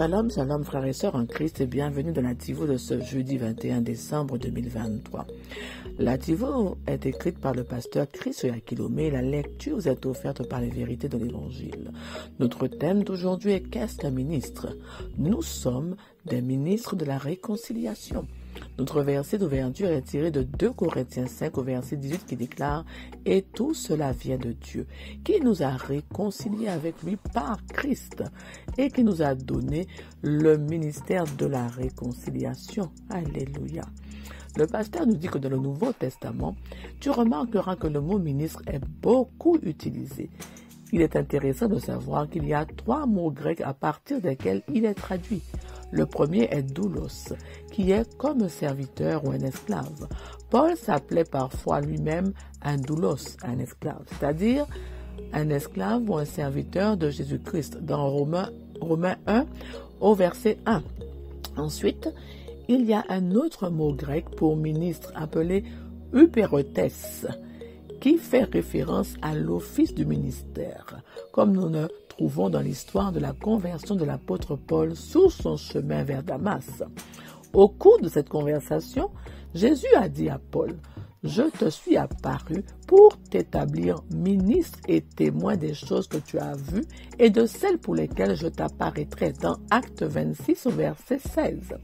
Shalom, shalom frères et sœurs en Christ et bienvenue dans la Tivo de ce jeudi 21 décembre 2023. La Tivo est écrite par le pasteur Chris Yakilome et la lecture vous est offerte par les vérités de l'Évangile. Notre thème d'aujourd'hui est qu'est-ce qu'un ministre? Nous sommes des ministres de la réconciliation. Notre verset d'ouverture est tiré de 2 Corinthiens 5 au verset 18 qui déclare « Et tout cela vient de Dieu, qui nous a réconciliés avec lui par Christ et qui nous a donné le ministère de la réconciliation. » Alléluia. Le pasteur nous dit que dans le Nouveau Testament, tu remarqueras que le mot ministre est beaucoup utilisé. Il est intéressant de savoir qu'il y a 3 mots grecs à partir desquels il est traduit. Le premier est doulos, qui est comme un serviteur ou un esclave. Paul s'appelait parfois lui-même un doulos, un esclave, c'est-à-dire un esclave ou un serviteur de Jésus-Christ, dans Romains 1 au verset 1. Ensuite, il y a un autre mot grec pour ministre appelé upérotes, qui fait référence à l'office du ministère, comme nous le trouvons dans l'histoire de la conversion de l'apôtre Paul sur son chemin vers Damas. Au cours de cette conversation, Jésus a dit à Paul « Je te suis apparu pour t'établir ministre et témoin des choses que tu as vues et de celles pour lesquelles je t'apparaîtrai » dans Acte 26 au verset 16.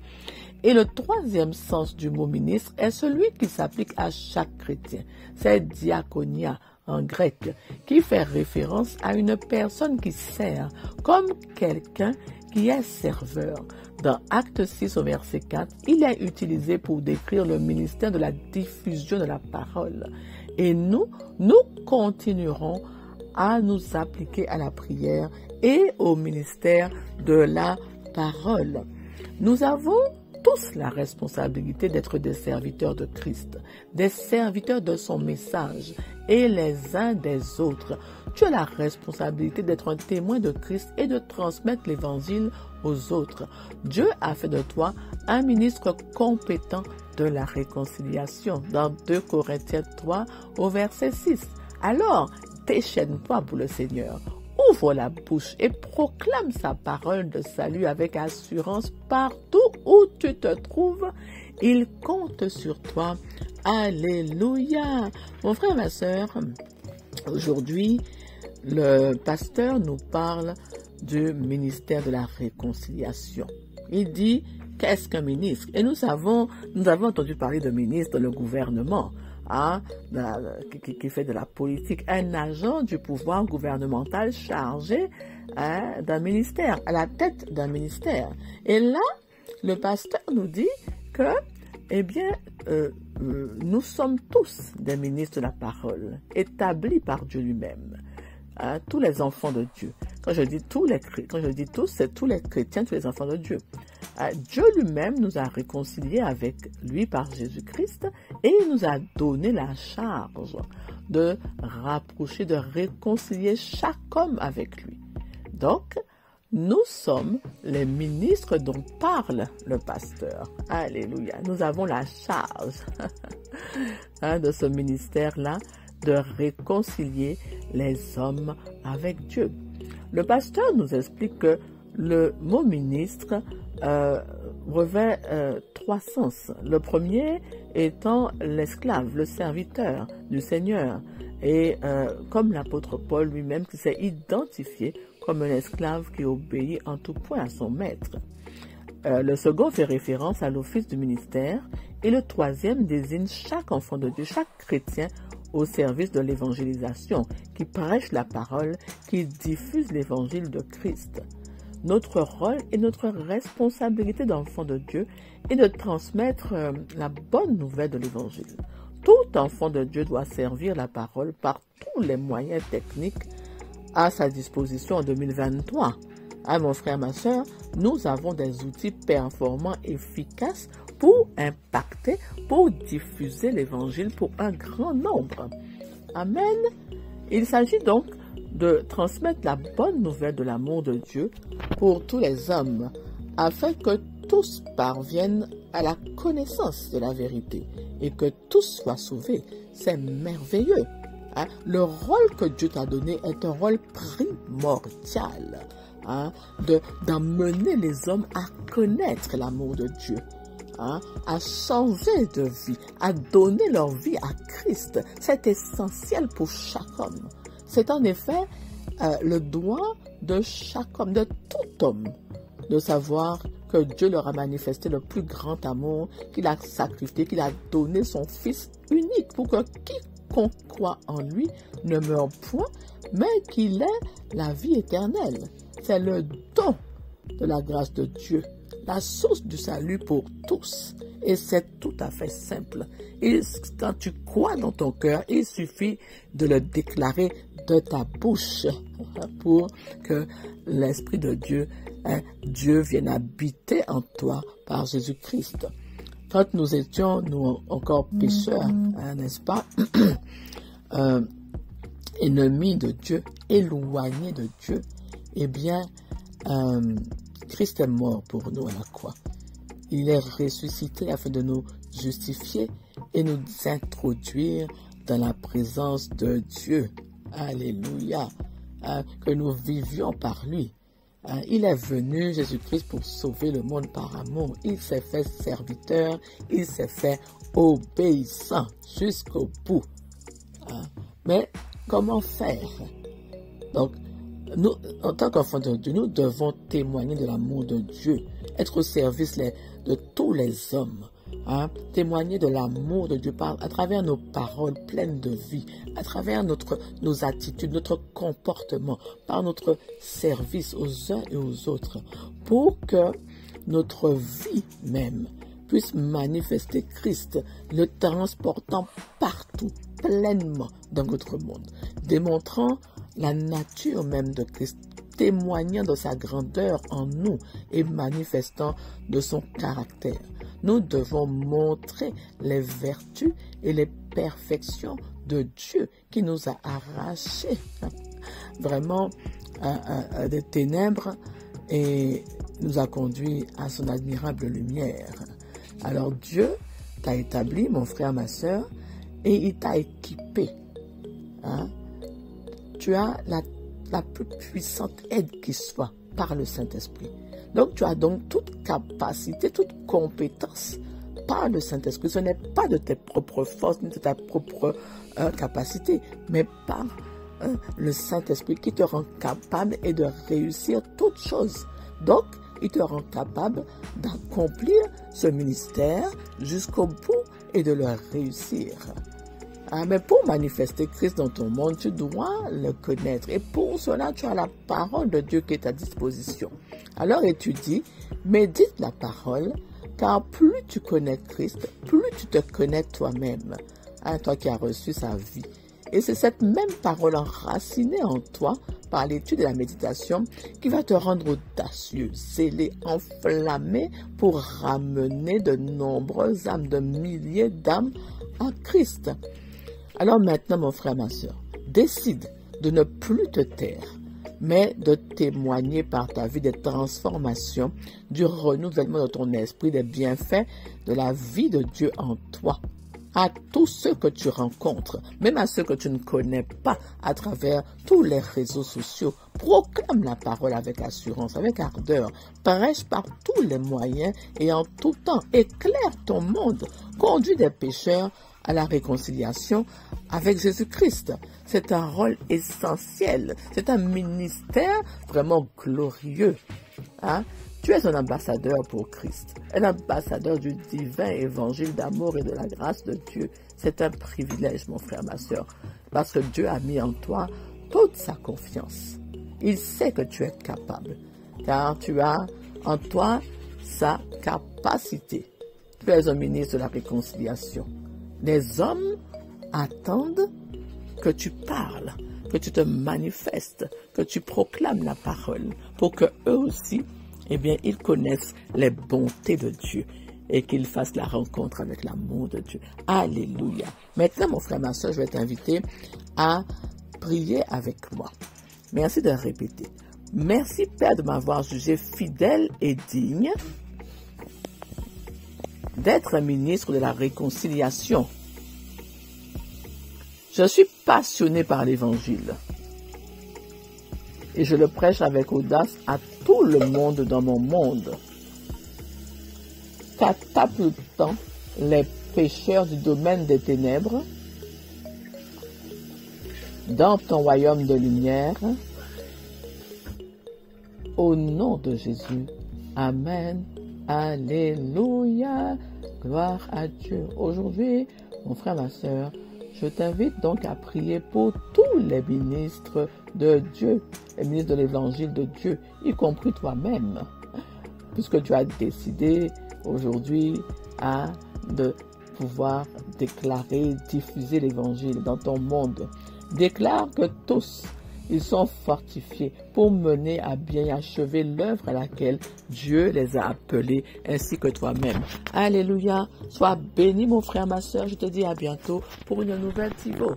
Et le troisième sens du mot ministre est celui qui s'applique à chaque chrétien. C'est diaconia en grec, qui fait référence à une personne qui sert, comme quelqu'un qui est serveur. Dans Acte 6 au verset 4, il est utilisé pour décrire le ministère de la diffusion de la parole. Et nous continuerons à nous appliquer à la prière et au ministère de la parole. Nous avons tous la responsabilité d'être des serviteurs de Christ, des serviteurs de son message et les uns des autres. Tu as la responsabilité d'être un témoin de Christ et de transmettre l'évangile aux autres. Dieu a fait de toi un ministre compétent de la réconciliation dans 2 Corinthiens 3 au verset 6. Alors, déchaîne-toi pour le Seigneur. Ouvre la bouche et proclame sa parole de salut avec assurance partout où tu te trouves. Il compte sur toi. Alléluia. Mon frère, ma sœur, aujourd'hui, le pasteur nous parle du ministère de la réconciliation. Il dit, qu'est-ce qu'un ministre? Et nous avons entendu parler de ministre dans le gouvernement. Qui fait de la politique, un agent du pouvoir gouvernemental chargé d'un ministère, à la tête d'un ministère. Et là, le pasteur nous dit que, nous sommes tous des ministres de la parole, établis par Dieu lui-même. Tous les enfants de Dieu. Quand je dis tous, c'est tous les chrétiens, tous les enfants de Dieu. Dieu lui-même nous a réconciliés avec lui par Jésus-Christ et il nous a donné la charge de rapprocher, de réconcilier chaque homme avec lui. Donc, nous sommes les ministres dont parle le pasteur. Alléluia. Nous avons la charge de ce ministère-là, de réconcilier les hommes avec Dieu. Le pasteur nous explique que le mot ministre revêt 3 sens. Le premier étant l'esclave, le serviteur du Seigneur. Et comme l'apôtre Paul lui-même qui s'est identifié comme un esclave qui obéit en tout point à son maître. Le second fait référence à l'office du ministère. Et le troisième désigne chaque enfant de Dieu, chaque chrétien au service de l'évangélisation, qui prêche la parole, qui diffuse l'évangile de Christ. Notre rôle et notre responsabilité d'enfant de Dieu est de transmettre la bonne nouvelle de l'évangile. Tout enfant de Dieu doit servir la parole par tous les moyens techniques à sa disposition en 2023. Mon frère, ma soeur, nous avons des outils performants, efficaces pour impacter, pour diffuser l'évangile pour un grand nombre. Amen. Il s'agit donc de transmettre la bonne nouvelle de l'amour de Dieu pour tous les hommes, afin que tous parviennent à la connaissance de la vérité et que tous soient sauvés. C'est merveilleux. Le rôle que Dieu t'a donné est un rôle primordial. hein, d'emmener les hommes à connaître l'amour de Dieu, hein, à changer de vie, à donner leur vie à Christ. C'est essentiel pour chaque homme. C'est en effet le droit de chaque homme, de tout homme, de savoir que Dieu leur a manifesté le plus grand amour, qu'il a sacrifié, qu'il a donné son Fils unique pour que quiconque croit en lui ne meure point, mais qu'il ait la vie éternelle. C'est le don de la grâce de Dieu, la source du salut pour tous. Et c'est tout à fait simple. Et quand tu crois dans ton cœur, il suffit de le déclarer de ta bouche pour que l'Esprit de Dieu, Dieu vienne habiter en toi par Jésus-Christ. Quand nous étions, nous, encore pécheurs, n'est-ce pas, ennemis de Dieu, éloignés de Dieu, eh bien, Christ est mort pour nous à la croix. Il est ressuscité afin de nous justifier et nous introduire dans la présence de Dieu. Alléluia. Que nous vivions par lui. Il est venu, Jésus-Christ, pour sauver le monde par amour. Il s'est fait serviteur, il s'est fait obéissant jusqu'au bout. Mais comment faire? Donc, nous, en tant qu'enfants de Dieu, nous devons témoigner de l'amour de Dieu, être au service de tous les hommes, hein, témoigner de l'amour de Dieu à travers nos paroles pleines de vie, à travers nos attitudes, notre comportement, par notre service aux uns et aux autres, pour que notre vie même puisse manifester Christ, le transportant partout, pleinement dans notre monde, démontrant la nature même de Christ, témoignant de sa grandeur en nous et manifestant de son caractère. Nous devons montrer les vertus et les perfections de Dieu qui nous a arrachés vraiment des ténèbres et nous a conduits à son admirable lumière. Alors Dieu t'a établi, mon frère, ma sœur, et il t'a équipé. Hein? Tu as la plus puissante aide qui soit par le Saint-Esprit. Donc tu as donc toute capacité, toute compétence par le Saint-Esprit. Ce n'est pas de tes propres forces ni de ta propre capacité, mais par le Saint-Esprit qui te rend capable et de réussir toutes choses. Donc, il te rend capable d'accomplir ce ministère jusqu'au bout et de le réussir. Mais pour manifester Christ dans ton monde, tu dois le connaître. Et pour cela, tu as la parole de Dieu qui est à disposition. Alors étudie, médite la parole, car plus tu connais Christ, plus tu te connais toi-même, hein, toi qui as reçu sa vie. Et c'est cette même parole enracinée en toi par l'étude et la méditation qui va te rendre audacieux, zélé, enflammé pour ramener de nombreuses âmes, de milliers d'âmes à Christ. Alors maintenant, mon frère, ma soeur, décide de ne plus te taire, mais de témoigner par ta vie des transformations, du renouvellement de ton esprit, des bienfaits de la vie de Dieu en toi. À tous ceux que tu rencontres, même à ceux que tu ne connais pas à travers tous les réseaux sociaux, proclame la parole avec assurance, avec ardeur, prêche par tous les moyens et en tout temps, éclaire ton monde, conduis des pécheurs à la réconciliation avec Jésus-Christ. C'est un rôle essentiel, c'est un ministère vraiment glorieux. Hein? Tu es un ambassadeur pour Christ, un ambassadeur du divin évangile d'amour et de la grâce de Dieu. C'est un privilège, mon frère, ma soeur, parce que Dieu a mis en toi toute sa confiance. Il sait que tu es capable, car tu as en toi sa capacité. Tu es un ministre de la réconciliation. Les hommes attendent que tu parles, que tu te manifestes, que tu proclames la parole, pour que eux aussi, eh bien, ils connaissent les bontés de Dieu et qu'ils fassent la rencontre avec l'amour de Dieu. Alléluia. Maintenant, mon frère, ma soeur, je vais t'inviter à prier avec moi. Merci de répéter. Merci, Père, de m'avoir jugé fidèle et digne d'être un ministre de la réconciliation. Je suis passionné par l'Évangile. et je le prêche avec audace à tout le monde dans mon monde. Catapultant les pécheurs du domaine des ténèbres dans ton royaume de lumière. Au nom de Jésus. Amen. Alléluia. Gloire à Dieu. Aujourd'hui, mon frère, ma soeur, je t'invite donc à prier pour tous les ministres de Dieu, les ministres de l'évangile de Dieu, y compris toi-même, puisque tu as décidé aujourd'hui de pouvoir déclarer, diffuser l'évangile dans ton monde. Déclare que tous, ils sont fortifiés pour mener à bien et achever l'œuvre à laquelle Dieu les a appelés, ainsi que toi-même. Alléluia. Sois béni, mon frère, ma soeur. Je te dis à bientôt pour une nouvelle Tivo.